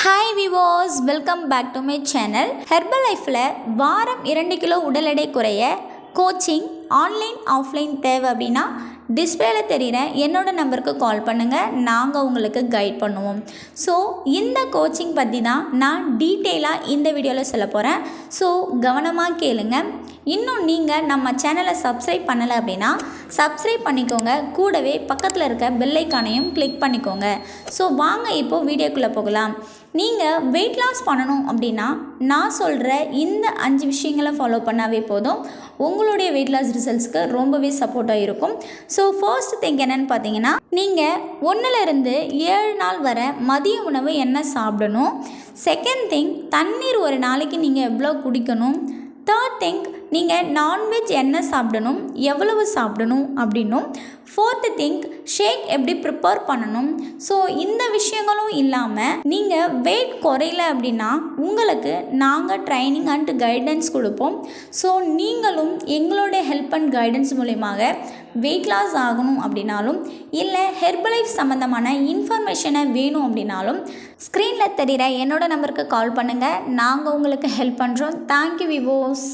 Hi விவோஸ், welcome back to my channel. Herbal லைஃப்பில் வாரம் 2 கிலோ உடல் எடை குறைய கோச்சிங் ஆன்லைன் ஆஃப்லைன் தேவை அப்படின்னா டிஸ்பிளேல தெரிகிற என்னோட நம்பருக்கு கால் பண்ணுங்கள். நாங்கள் உங்களுக்கு கைட் பண்ணுவோம். ஸோ இந்த கோச்சிங் பற்றி தான் நான் டீட்டெயிலாக இந்த வீடியோவில் சொல்ல போகிறேன். ஸோ கவனமாக கேளுங்க. இன்னும் நீங்கள் நம்ம சேனலை சப்ஸ்கிரைப் பண்ணலை அப்படின்னா சப்ஸ்கிரைப் பண்ணிக்கோங்க. கூடவே பக்கத்தில் இருக்க பெல் ஐக்கானையும் கிளிக் பண்ணிக்கோங்க. ஸோ வாங்க இப்போது வீடியோக்குள்ளே போகலாம். நீங்கள் வெயிட் லாஸ் பண்ணணும் அப்படின்னா நான் சொல்கிற இந்த 5 விஷயங்களை ஃபாலோ பண்ணாவே போதும். உங்களுடைய வெயிட் லாஸ் ரிசல்ட்ஸ்க்கு ரொம்பவே சப்போர்ட்டாக இருக்கும். ஸோ ஃபர்ஸ்ட் திங் என்னென்னு பார்த்தீங்கன்னா, நீங்கள் 1லேருந்து 7 நாள் வரை மதிய உணவு என்ன சாப்பிடணும். செகண்ட் திங், தண்ணீர் ஒரு நாளைக்கு நீங்கள் எவ்வளோ குடிக்கணும். தேர்ட் திங், நீங்கள் நான்வெஜ் என்ன சாப்பிடணும், எவ்வளவு சாப்பிடணும் அப்படின்னும். ஃபோர்த்து திங்க், ஷேக் எப்படி ப்ரிப்பேர் பண்ணணும். ஸோ இந்த விஷயங்களும் இல்லாமல் நீங்கள் வெயிட் குறையல அப்படின்னா உங்களுக்கு நாங்கள் ட்ரைனிங் அண்ட் கைடன்ஸ் கொடுப்போம். ஸோ நீங்களும் எங்களுடைய ஹெல்ப் அண்ட் கைடன்ஸ் மூலியமாக வெயிட் லாஸ் ஆகணும் அப்படின்னாலும் இல்லை ஹெர்பல் லைஃப் சம்மந்தமான இன்ஃபர்மேஷனை வேணும் அப்படின்னாலும் ஸ்க்ரீனில் தெரிகிற என்னோட நம்பருக்கு கால் பண்ணுங்கள். நாங்கள் உங்களுக்கு ஹெல்ப் பண்ணுறோம். தேங்க்யூ விவோஸ்.